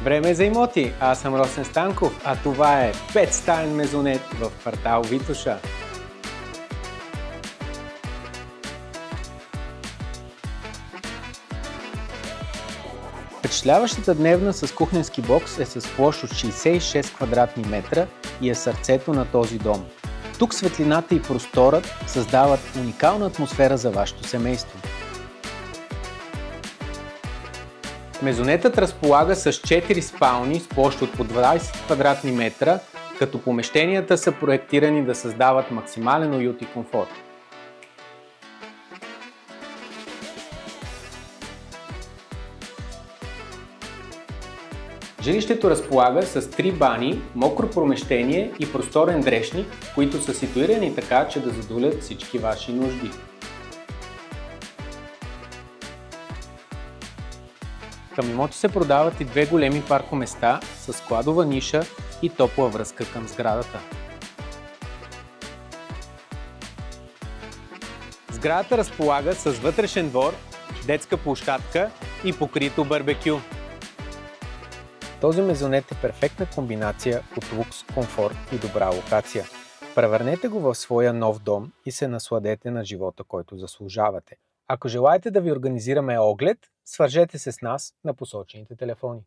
Време е за имоти. Аз съм Росен Станков, а това е 5-стаен мезонет в квартал Витоша. Впечатляващата дневна с кухненски бокс е с площ от 66 квадратни метра и е сърцето на този дом. Тук светлината и просторът създават уникална атмосфера за вашето семейство. Мезонетът разполага с 4 спални с площ от по 20 квадратни метра, като помещенията са проектирани да създават максимален уют и комфорт. Жилището разполага с 3 бани, мокро помещение и просторен дрешник, които са ситуирани така, че да задоволят всички ваши нужди. Към имота се продават и 2 големи паркоместа с складова ниша и топла връзка към сградата. Сградата разполага с вътрешен двор, детска площадка и покрито барбекю. Този мезонет е перфектна комбинация от лукс, комфорт и добра локация. Превърнете го в своя нов дом и се насладете на живота, който заслужавате. Ако желаете да ви организираме оглед, свържете се с нас на посочените телефони.